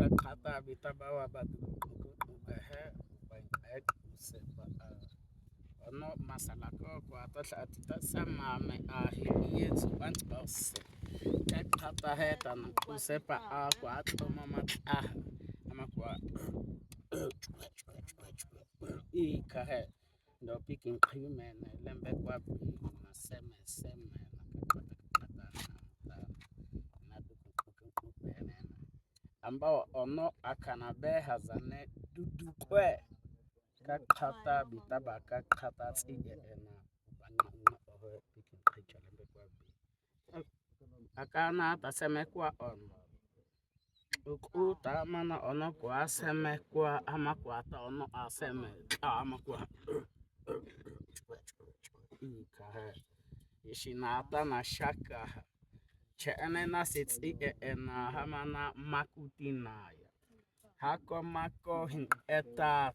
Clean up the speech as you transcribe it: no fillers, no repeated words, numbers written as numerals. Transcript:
kata bita bawa batu sepa ono masala ko kwa to atita samame yetsu banchose kata heta no sepa kwa to mama ama kwa ikahe ndo picking cream lembe kwa maseme ambao ono akanabe hazane dudu kwe kakata bitaba kakata tsige ena banana ohe picking creature lembe kwa akana taseme kwa ono ukuta mana ono kwa seme kwa ama kwa ta ono aseme ama kwa ikahe ishinata na shaka chene na sitsi ena hamana makutinaya hako mako hin eta